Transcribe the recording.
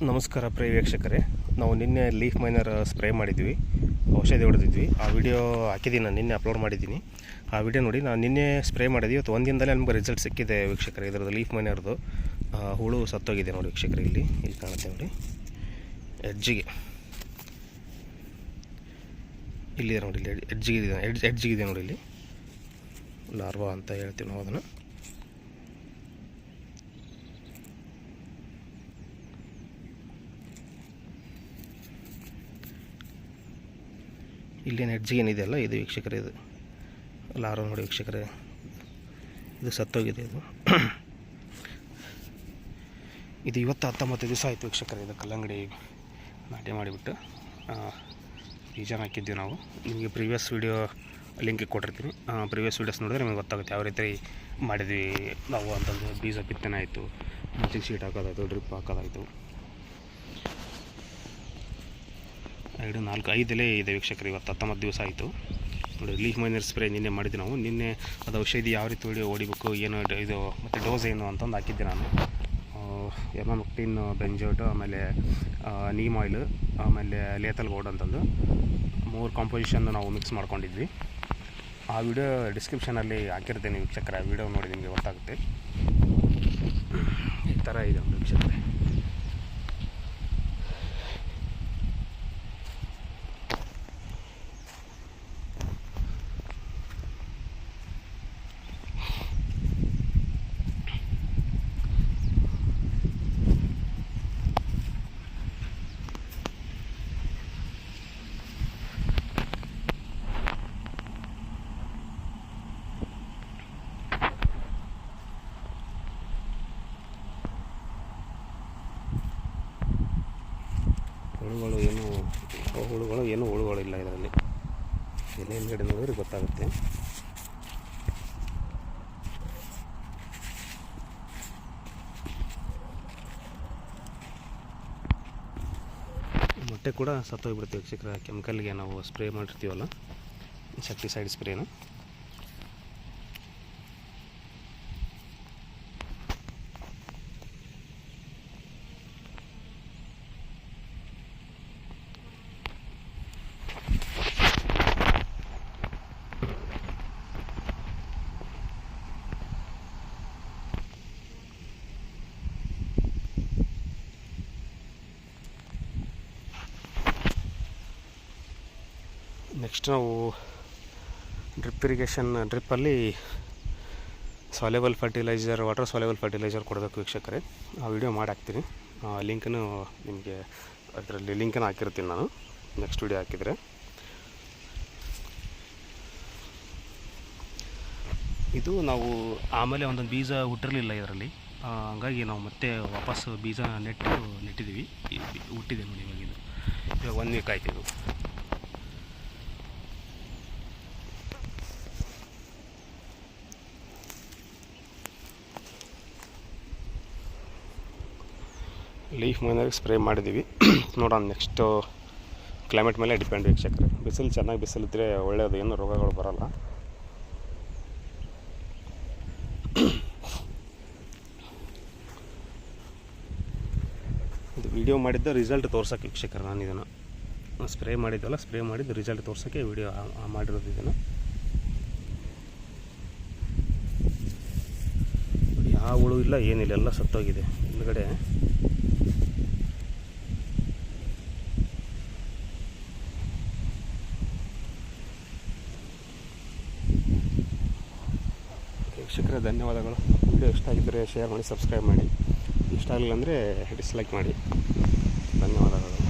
ನಮಸ್ಕಾರ ಪ್ರಿಯ ವೀಕ್ಷಕರೇ, ನಾವು ನಿನ್ನೆ ಲೀಫ್ ಮೈನರ್ ಸ್ಪ್ರೇ ಮಾಡಿದ್ವಿ, ಔಷಧಿ ಹೊಡೆದಿದ್ವಿ. ಆ ವಿಡಿಯೋ ಹಾಕಿದ್ದೀನಿ, ನಾನು ನಿನ್ನೆ ಅಪ್ಲೋಡ್ ಮಾಡಿದ್ದೀನಿ. ಆ ವಿಡಿಯೋ ನೋಡಿ. ನಾನು ನಿನ್ನೆ ಸ್ಪ್ರೇ ಮಾಡಿದ್ವಿ, ಇವತ್ತು ಒಂದು ದಿನದಲ್ಲೇ ನಮಗೆ ರಿಸಲ್ಟ್ ಸಿಕ್ಕಿದೆ ವೀಕ್ಷಕರೇ. ಇದರದ್ದು ಲೀಫ್ ಮೈನರ್ದು ಹುಳು ಸತ್ತೋಗಿದೆ ನೋಡಿ ವೀಕ್ಷಕರೇ. ಇಲ್ಲಿ ಕಾಣುತ್ತೆ ನೋಡಿ, ಇಲ್ಲಿದೆ ನೋಡಿ, ಇಲ್ಲಿ ಎಡ್ಜಿಗಿದೆ ನೋಡಿ. ಇಲ್ಲಿ ಲಾರ್ವಾ ಅಂತ ಹೇಳ್ತೀವಿ ನಾವು ಅದನ್ನು. ಇಲ್ಲೇನು ಎಡ್ಜಿಗೆ ಏನಿದೆಯಲ್ಲ, ಇದು ವೀಕ್ಷಕರೇ, ಇದು ಲಾರ್ವಾ ನೋಡಿ ವೀಕ್ಷಕರೇ. ಇದು ಸತ್ತೋಗಿದೆ. ಇದು ಇವತ್ತು 19 ದಿವಸ ಆಯಿತು ವೀಕ್ಷಕರೇ. ಇದು ಕಲ್ಲಂಗಡಿ ನಾಟಿ ಮಾಡಿಬಿಟ್ಟು ಬೀಜನ ಹಾಕಿದ್ವಿ ನಾವು. ನಿಮಗೆ ಪ್ರೀವಿಯಸ್ ವೀಡಿಯೋ ಲಿಂಕಿಗೆ ಕೊಟ್ಟಿರ್ತೀನಿ. ಪ್ರೀವಿಯಸ್ ವೀಡಿಯೋಸ್ ನೋಡಿದ್ರೆ ನಿಮಗೆ ಗೊತ್ತಾಗುತ್ತೆ ಯಾವ ರೀತಿ ಮಾಡಿದ್ವಿ ನಾವು ಅಂತಂದು. ಬೀಜ ಬಿತ್ತನೆ ಆಯಿತು, ಮಚ್ಚಿಗೆ ಶೀಟ್ ಹಾಕೋದಾಯಿತು, ಡ್ರಿಪ್ ಹಾಕೋದಾಯಿತು. 5 ಎಲೆ ಇದೆ ವೀಕ್ಷಕರು. ಇವತ್ತು 19 ದಿವಸ ಆಯಿತು ನೋಡಿ. ಲೀಫ್ ಮೈನರ್ ಸ್ಪ್ರೇ ನಿನ್ನೆ ಮಾಡಿದ್ವಿ ನಾವು. ನಿನ್ನೆ ಅದು ಔಷಧಿ ಯಾವ ರೀತಿ ಹೊಡಿಬೇಕು, ಏನು ಇದು ಮತ್ತು ಡೋಸ್ ಏನು ಅಂತಂದು ಹಾಕಿದ್ದೆ ನಾನು. ಎರ್ಮಾಮೆಕ್ಟಿನ್ ಬೆಂಜೋಟ್, ಆಮೇಲೆ ನೀಮ್ ಆಯಿಲ್, ಆಮೇಲೆ ಲೇತಲ್ ಗೋಲ್ಡ್ ಅಂತಂದು 3 ಕಾಂಪೋಸಿಷನ್ ನಾವು ಮಿಕ್ಸ್ ಮಾಡ್ಕೊಂಡಿದ್ವಿ. ಆ ವಿಡಿಯೋ ಡಿಸ್ಕ್ರಿಪ್ಷನಲ್ಲಿ ಹಾಕಿರ್ತೀನಿ ವೀಕ್ಷಕರೇ. ಆ ವಿಡಿಯೋ ನೋಡಿ ನಿಮಗೆ ಗೊತ್ತಾಗುತ್ತೆ. ಈ ಥರ ಇದೆ ವೀಕ್ಷಕರೇ. ಹುಳುಗಳಿಲ್ಲ ಇದರಲ್ಲಿ. ಎಲೆ ಹಿಂದ್ಗಡೆ ನೋಡಿದ್ರೆ ಗೊತ್ತಾಗುತ್ತೆ. ಮೊಟ್ಟೆ ಕೂಡ ಸತ್ತೋಗ್ಬಿಡ್ತೀವಿ ವೀಕ್ಷಕರ. ಕೆಮಿಕಲ್ಗೆ ನಾವು ಸ್ಪ್ರೇ ಮಾಡಿರ್ತೀವಲ್ಲ, ಇನ್ಸೆಕ್ಟಿಸೈಡ್ ಸ್ಪ್ರೇನ. ನೆಕ್ಸ್ಟ್ ನಾವು ಡ್ರಿಪ್ಪಲ್ಲಿ soluble fertiliser, water soluble fertiliser ಕೊಡಬೇಕು ವೀಕ್ಷಕರೇ. ಆ ವಿಡಿಯೋ ಮಾಡಿ ಹಾಕ್ತೀನಿ. ಲಿಂಕನ್ನು ನಿಮಗೆ ಅದರಲ್ಲಿ ಲಿಂಕನ್ನು ಹಾಕಿರ್ತೀನಿ ನಾನು ನೆಕ್ಸ್ಟ್ ವಿಡಿಯೋ ಹಾಕಿದರೆ. ಇದು ನಾವು ಆಮೇಲೆ ಒಂದೊಂದು ಬೀಜ ಹುಟ್ಟಿರಲಿಲ್ಲ ಇದರಲ್ಲಿ, ಹಂಗಾಗಿ ನಾವು ಮತ್ತೆ ವಾಪಸ್ ಬೀಜ ನೆಟ್ಟಿದ್ದೀವಿ. ಹುಟ್ಟಿದೆ ನೋಡಿ ಇವಾಗ 1 ವೀಕ್ ಆಯ್ತು ಇದು. ಲೀಫ್ ಮೈನರ್ಗೆ ಸ್ಪ್ರೇ ಮಾಡಿದ್ದೀವಿ. ನೋಡೋಣ, ನೆಕ್ಸ್ಟು ಕ್ಲೈಮೇಟ್ ಮೇಲೆ ಡಿಪೆಂಡ್ ವೀಕ್ಷಕರೇ. ಚೆನ್ನಾಗಿ ಬಿಸಿಲಿದ್ದರೆ ಒಳ್ಳೆಯದು, ಏನು ರೋಗಗಳು ಬರೋಲ್ಲ. ಇದು ವಿಡಿಯೋ ಮಾಡಿದ್ದ ರಿಸಲ್ಟ್ ತೋರ್ಸೋಕ್ಕೆ ವೀಕ್ಷಕರೇ. ನಾನು ಇದನ್ನು ಸ್ಪ್ರೇ ಮಾಡಿದ್ದು ರಿಸಲ್ಟ್ ತೋರ್ಸೋಕ್ಕೆ ವಿಡಿಯೋ ಮಾಡಿರೋದು. ಇದನ್ನು ಯಾವ ಹುಳು ಇಲ್ಲ, ಏನಿಲ್ಲ, ಎಲ್ಲ ಸತ್ತೋಗಿದೆ ಹಿಂದ್ಗಡೆ. ವೀಕ್ಷಕರೇ ಧನ್ಯವಾದಗಳು. ವಿಡಿಯೋ ಇಷ್ಟ ಆಗಿದ್ದರೆ ಶೇರ್ ಮಾಡಿ, ಸಬ್ಸ್ಕ್ರೈಬ್ ಮಾಡಿ. ಇಷ್ಟ ಆಗಲಿಲ್ಲ ಅಂದರೆ ಡಿಸ್ಲೈಕ್ ಮಾಡಿ. ಧನ್ಯವಾದಗಳು.